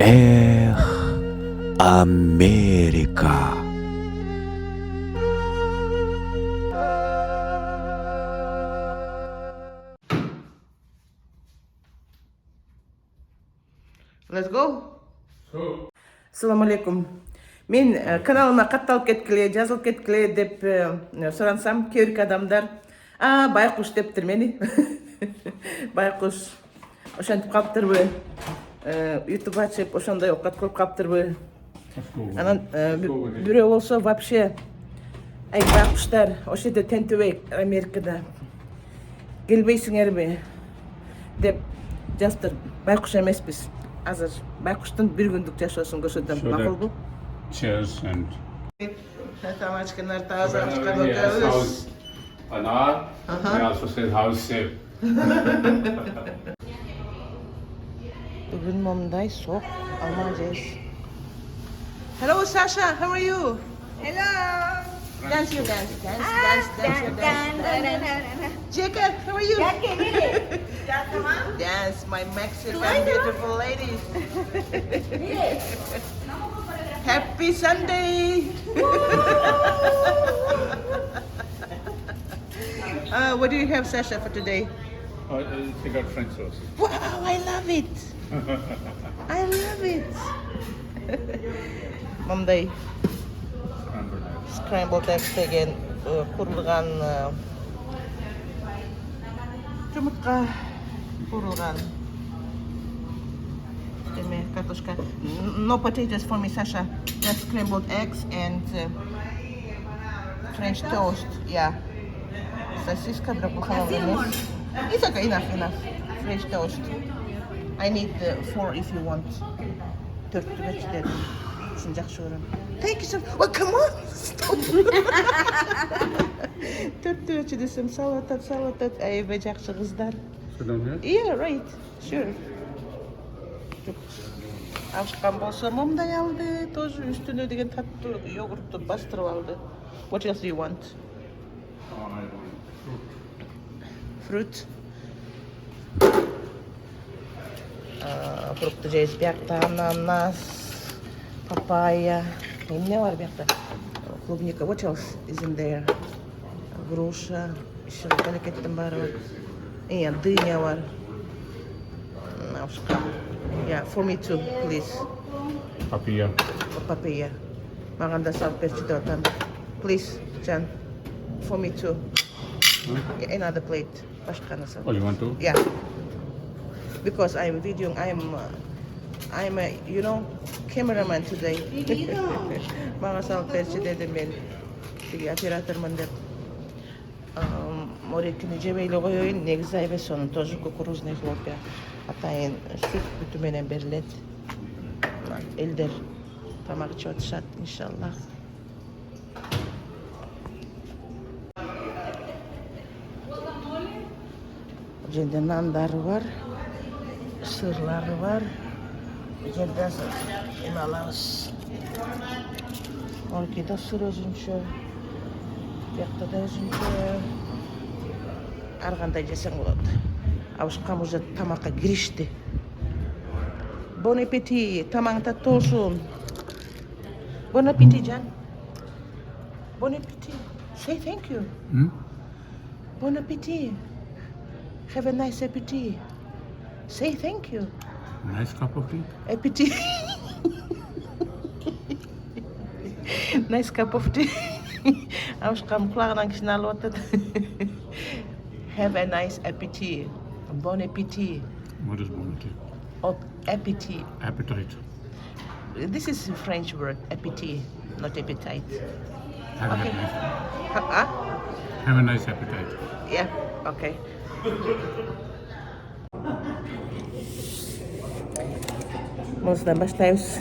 Эх, Америка. Let's go. Assalamu alaikum. Мен каналыма катталып кеткиле, жазылып кеткиле деп сурансам, кээ бир адамдар байкуш дептир мени. Байкуш ошентип калыптырбы? YouTube ачып ошондой окат көрүп калыптырбы? Анан бирөө болсо вообще ай байкуштар ошол жерде тентебей Америкада келбейсиңерби деп жазыптыр. Байкуш эмеспиз. Азыр байкуштун бир күндүк жашоосун көрсөтөм. Макулбу? Cheers and Тамачкалар таза чыгарып Anna. I also said house safe. Бүгүн момундай сок алма жейс. Hello Sasha, how are you? Hello. Dance. Jacob, how are you? Dance, my Mexican beautiful ladies. Happy Sunday. What do you have, Sasha, for today? I got French sauce. Wow, I love it. I love it. Monday. Scrambled eggs деген курулган жумуртка курулган деме картошка. No potatoes for me, Sasha. Just scrambled eggs and French toast. Yeah. Сосиска бирок бул халал эмес. It's okay, enough. French toast. I need 4 if you want. 4 түгөчү Ушун жакшы көрөм. Thank you so much. Well, come on. Stop. 4 түгөчү десем салатат. Айбай жакшы кыздар. Sit down here. Yeah, right. Sure. Ашкан болсо момдай алды. Тоже үстүнө деген таттуу йогуртту бастырып алды. What else do you want? I want Fruit. Фрукты жейс. Биякта ананас, папайя. Эмне бар биякта? Клубника. What else is in there? Груша. Иши пакеттин баары бар. Дыня бар. Yeah, for me too, please. papaya. Papaya. Маған да салып берчи деп атам. Please, Jan. For me too. Another plate. Башканы сал. Oh, you want to? Yeah. Because I'm videoing, I'm a, you know, cameraman today. Мага салып берчи дедим мен. Тиги оператормун деп. Морекини жебей эле коеюн, негизи айбес сонун тоже кукурузный хлопья. Атайын сүт бүтү менен берилет. Элдер тамак ичип атышат, иншаллах. Жерде нандары бар, сырлары бар. Жерде эме алабыз. Оркида сыр өзүнчө, биякта да өзүнчө. Ар кандай жесең болот. Абышкам уже тамакка киришти. Bon appétit, тамаң таттуу болсун. Bon appétit, Jan. Bon appétit. Say thank you. Bon appétit. Have a nice appétit. Say thank you. Nice cup of tea. Appétit. Nice cup of tea. Абышкам кулагынан кишини алып атат. Have a nice appétit. Bon appétit. What is bon appetit? Appétit. Appetite. This is a French word, appétit, not appetite. Have, Okay. have a nice appetite. Yeah, okay. Муздан баштайбыз.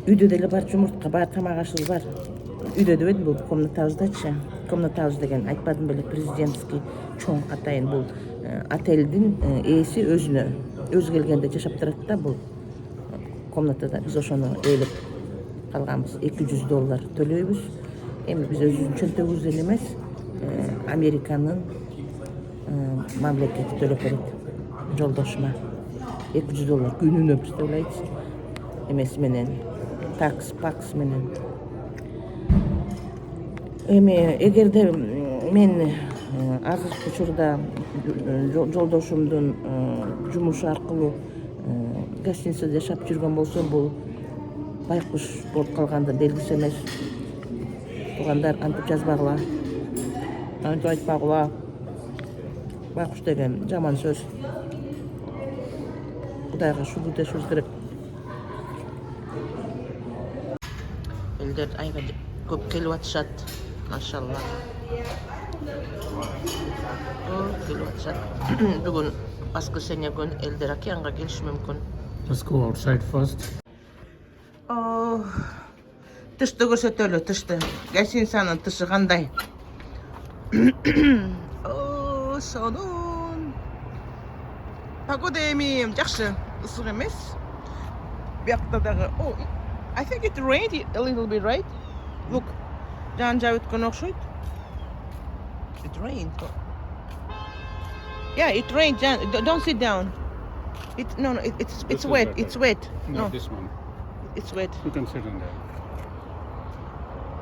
Үйдө деле бар жумуртка, бар тамак ашыбыз бар. Үйдө дебедим, бул комнатабыздачы. Комнатабыз деген айтпадым беле, президентский чоң атайын бул отелдин ээси өзү келгенде жашап турат да бул комнатада. Биз ошону ээлеп калганбыз. $200 төлөйбүз. Эми биз өзүбүздүн чөнтөгүбүздөн эмес, Американын мамлекети төлөп берет жолдошума. $200 күнүнө, представляете? Эмеси менен, пакс менен. Эми эгерде мен азыркы учурда жолдошумдун жумушу аркылуу гостиницада жашап жүргөн болсом, бул байкуш болуп калганды белгиси эмес. Туугандар, антип жазбагыла, антип айтпагыла. Байкуш деген жаман сөз. Кудайга шүгүр дешибиз керек. Элдер айга көп келип атышат, машалла. Келип атышат. Бүгүн воскресенье күн элдер океанга келиши мүмкүн. Let's go outside first. Тышты көрсөтөлү, тышты. Гостиницанын тышы кандай? Сонун. Погода эми жакшы, ысык эмес. Биякта дагы. I think it rained a little bit, right? Look, жан жаап өткөн окшойт. It rained. Yeah, it rained. Don't sit down. It's wet. It's wet. No, this one. It's wet. You can sit on there.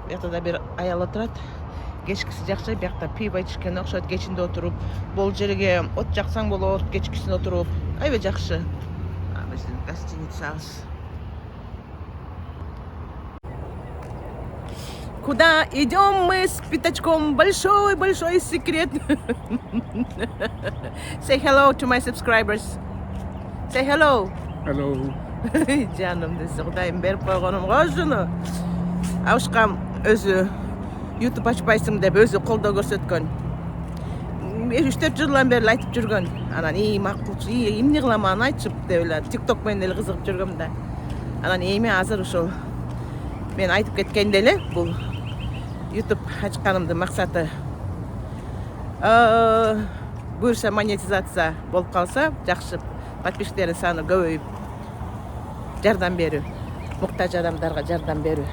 Биякта да бир аял отурат. Кечкиси жакшы, биякта пиво ичкен окшойт, кечинде отуруп, бул жерге от жаксаң болот, кечкисин отуруп. Аябай жакшы. Биздин гостиницабыз. Куда идем мы с пятачком? Большой секрет. Say hello to my subscribers. Say hello. Hello. Жаным десе, Кудайым берип койгонум кожуну. Абышкам өзү YouTube ачпайсың деп өзү колдоо көрсөткөн. 3-4 жылдан бери айтып жүргөн. Анан макулчу, эмне кылам аны айтчып деп эле TikTok менен эле кызыгып жүргөм да. Анан эми азыр ушул мен айтып кеткенде эле бул YouTube ачканымдын максаты буюрса монетизация болуп калса, жакшы подписчиктердин саны көбөйүп жардам берүү, муктаж адамдарга жардам берүү.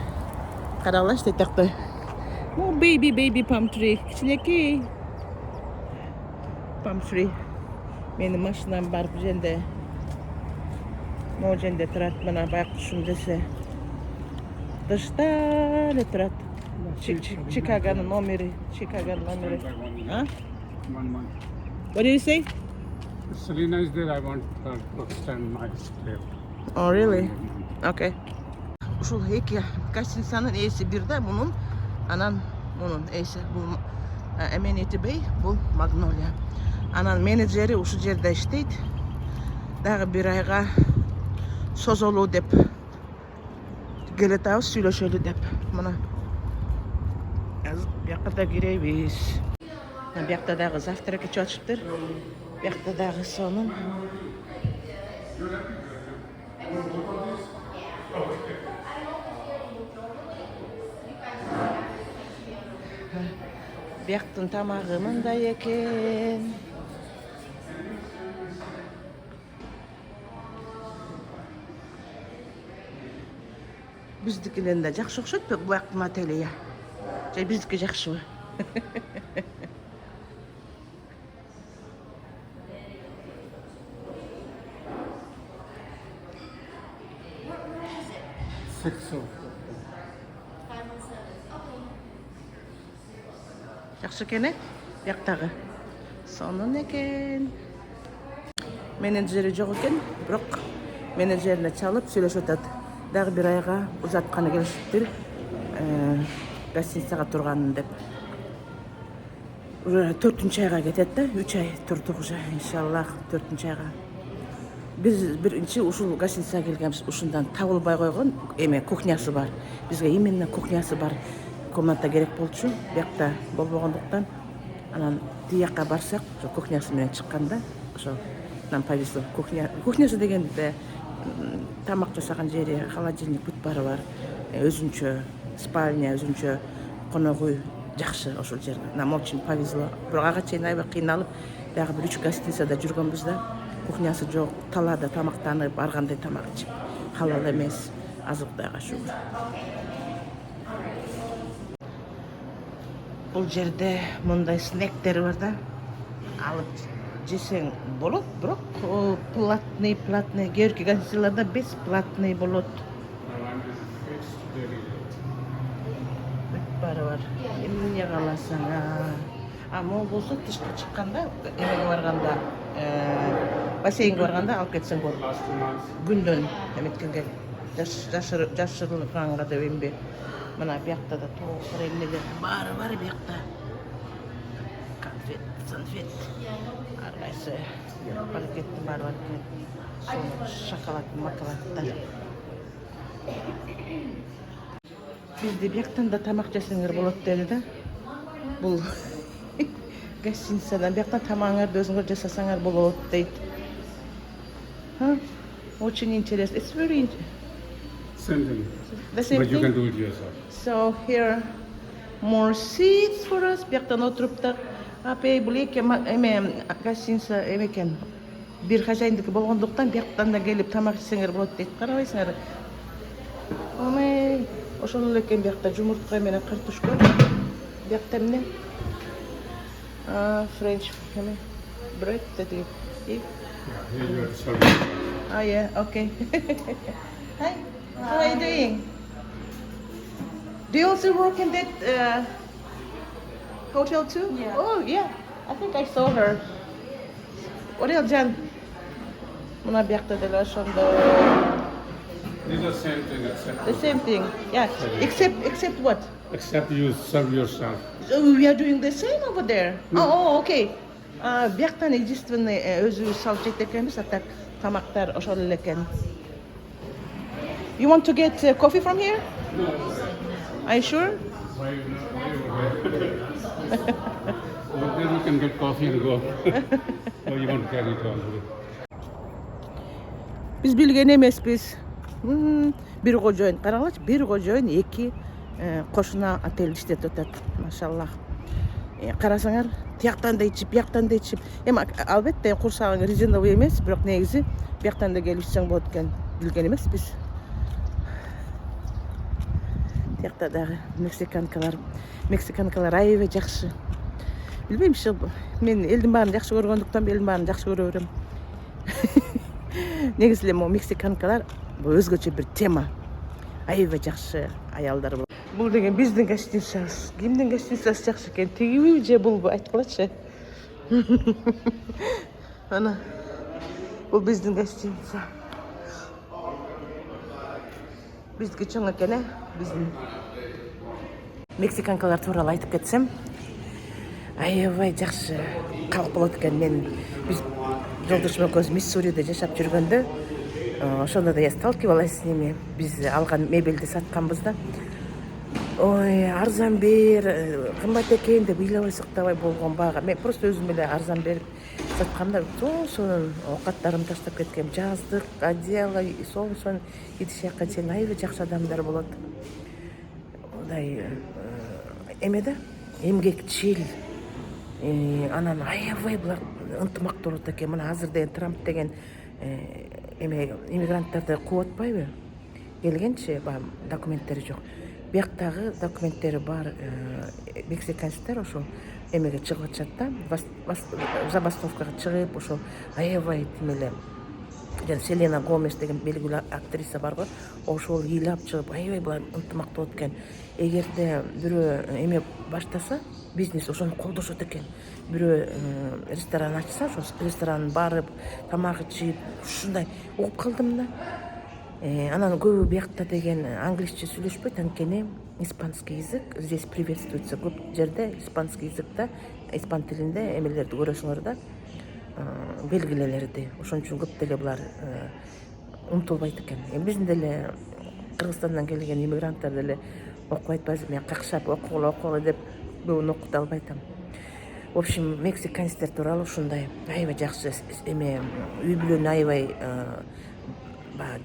Каралаш тетекте. Baby palm tree. Кичинекей palm tree. Менин машинам бар бу жерде. Могу жерде турат, мына байкушум десе. Тышта эле турат. Чикаганын номери. One. What do you say? Selena is there. I want her to extend my stay. Oh, really? Okay. Ушул эки гостиницанын ээси бир да, мунун, анан мунун ээси бул Amenity Bay, бул Magnolia. Анан менеджери ушул жерде иштейт. Дагы бир айга созолуу деп келетабыз, сүйлөшөлү деп. Мына биякка да киребиз. Биякта дагы завтрак ичип атышыптыр. Биякта дагы сонун. Бияктын тамагы мындай экен. Биздикинен да жакшы окшойт бияктын отели. Же биздики жакшыбы? Жакшы экен, бияктагы. Сонун экен. Менеджери жок экен, бирок менеджерине чалып сүйлөшүп атат. Дагы бир айга узатканы келишиптир. Гостиницага турганын деп. Уже 4-чү айга кетет да, 3 ай турдук уже, иншаллах, 4-чү айга. Биз биринчи ушул гостиницага келгенбиз, ушундан табылбай койгон эме кухнясы бар. Бизге именно кухнясы бар комната керек болчу. Биякта болбогондуктан анан тиякка барсак, ошо кухнясы менен чыкканда, ошо нам повезло. Кухнясы дегенде тамак жасаган жери, холодильник бүт бары бар. Өзүнчө спальня, өзүнчө конок үй жакшы ошол жерде. Нам очень повезло. Бирок ага чейин аябай кыйналып, дагы бир 3 гостиницада жүргөнбүз да. Кухнясы жок, талаада тамактанып, ар кандай тамак ичип, халал эмес, азыр Кудайга шүгүр. Бул жерде мындай снектер бар да. Алып жесең болот, бирок платный кээки гостинияларда бесплатный болот. Баары бар. Эмне кааласаң. Могу болсо тышка чыкканда, эмеге барганда, бассейнге барганда алып кетсең болот. Күндөн эметкенге жашырылганга деп эмне. Мына биякта да тоокур эмнелер баары бар биякта. Конфет, аргайсы пакеттин баары бар экен. Шоколад, макалаттар. Бизде бияктан да тамак жесеңер болот деди да. Бул гостиницадан бияктан тамагыңарды өзүңөр жасасаңар болот дейт. Очень интересно. It's very interesting. Same thing. The same But you thing? can do it yourself. So here more seats for us. Бияктан отуруп да апей бул эки эме гостиница эме экен. Бир хозяиндики болгондуктан бияктан да келип тамак жесеңер болот дейт. Карабайсыңар. Омей, ошол эле экен биякта жумуртка менен картошка. Биякта эмне? French bread деди. Yeah, here you have to serve. Yeah, okay. Hi, how are you doing? Do you also work in that hotel too? Yeah. Oh, yeah. I think I saw her. What else, Jan? Muna biakta de la ошондо. These are same thing except The same thing. Yeah. Except what? except you serve yourself. Oh, we are doing the same over there. Oh, okay. Биактан единственный өзү салып жейт экенбиз, атак тамактар ошол эле экен. You want to get coffee from here? No. Are you sure? Why you well, then you can get coffee and go. Or you want to carry it on. Биз билген эмеспиз. Бир кожоюн, карагылачы, бир кожоюн эки кошуна отель иштетип атат. Машаллах. Карасаңар, тияктан да ичип, бияктан да ичип. Эми албетте курсагың резиновый эмес, бирок негизи бияктан да келип ичсең болот экен. Билген эмеспиз. Тиякта дагы мексиканкалар аябай жакшы. Билбейм, мен элдин баарын жакшы көргөндүктөн элдин баарын жакшы көрө берем. Негизи эле могу мексиканкалар бул өзгөчө бир тема. Аябай жакшы аялдар. Бул деген биздин гостиницабыз. Кимдин гостиницасы жакшы экен? Тигиби же булбу? Айткылачы. Ана. Бул биздин гостиница. Биздики чоң экен, биздин. Мексиканкалар тууралуу айтып кетсем, аябай жакшы калк болот экен. Мен биз жолдошум экөөбүз Миссуриде жашап жүргөндө, ошондо да я сталкивалась с ними. Биз алган мебелди сатканбыз да. Ой, арзан бер, кымбат экен деп ыйлабай сыктабай болгон баага. Мен просто өзүм эле арзан берип сатканда, сонун оокаттарымды таштап кеткем. Жаздык, одеяло, сонун идишакка чейин аябай жакшы адамдар болот. Мындай эме да, эмгекчил. Анан аябай булар ынтымактуу болот экен. Мына азыр деген Трамп деген иммигранттарды кууп атпайбы? Келгенчи, документтери жок. Бияктагы документтери бар мексиканецтер ошо эмеге чыгып атышат да, забастовкага чыгып, ошо аябай тимеле. Жана Селена Гомес деген белгилүү актриса бар го, ошол ыйлап чыгып, аябай булар ынтымактуу болот экен. Эгерде бирөө эме баштаса, бизнес ошону колдошот экен. Бирөө ресторан ачса, ошо ресторанын барып, тамак ичип, ушундай угуп калдым да. Анан көбү биякта деген англисче сүйлөшпөйт, анткени испанский язык здесь приветствуется. Көп жерде испанский языкта, испан тилинде эмелерди көрөсүңөр да, белгилелерди. Ошон үчүн көп деле булар умтулбайт экен. Биздин деле Кыргызстандан келген иммигранттар деле окубайт атпайбызбы? Мен какшап окугула деп көбүн окута албайтам. В общем, мексиканецтер тууралуу ушундай аябай жакшы эме үй-бүлөнүн аябай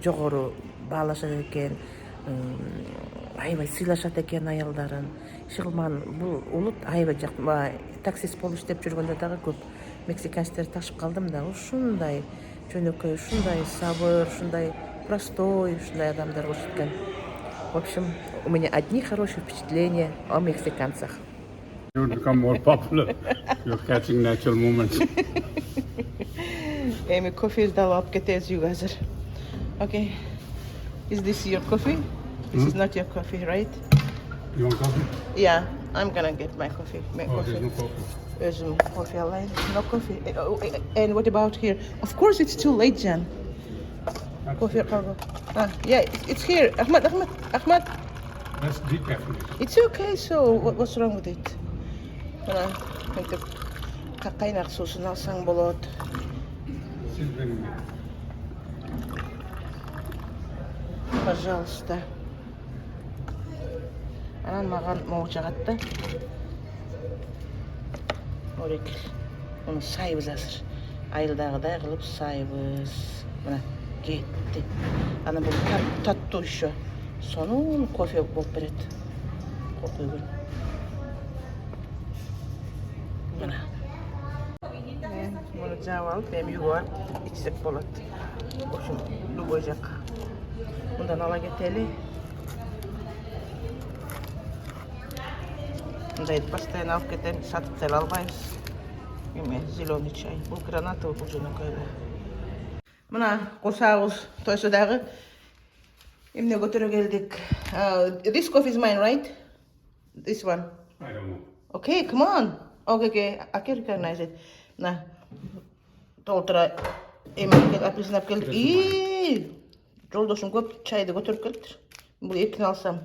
жогору баалашат экен, аябай сыйлашат экен аялдарын. Ишкылман бул улут аябай жакшы. Таксист болуп иштеп жүргөндө дагы көп мексиканецтерди ташып калдым да. Ушундай жөнөкөй, ушундай сабыр, ушундай простой, ушундай адамдар болуш экен. В общем, у меня одни хорошие впечатления о мексиканцах. You will become more popular. You're catching natural moments. Эми кофебизди алып кетебиз үйгө азыр. Okay. Is this your coffee? This is not your coffee, right? You want coffee? Yeah, I'm gonna get my coffee. Oh, there's no coffee. Özüm coffee alayım. No coffee. And what about here? Of course it's too late, Jan. Coffee cargo. Yeah, it's here. Ahmed. That's decaffeinated. It's okay, so what's wrong with it? Мынтип кайнак суусун алсаң болот. Siz benim. Пожалуйста. Анан маган могу жагат да. Орекил. Муну сайбыз азыр. Айылдагыдай кылып сайбыз. Мына кетти. Анан бул таттуу еще. Сонун кофе болуп берет. Кофе. Мына. Муну жаап алып, эми үйгө барып ичсек болот. Ошо любой жакка. Мындан ала кетели. Мындай постоянно алып кетем, сатып деле албайбыз. Эме зеленый чай. Бул гранатовый бул жөнөкөй. Мына курсагыбыз тойсо дагы эмне көтөрө келдик. This coffee is mine, right? This one. I don't know. Okay, come on. Okay, I can recognize it. На. Толтура эме апельсин алып келдик. Жолдошум көп чайды көтөрүп келиптир. Бул эркин алсам.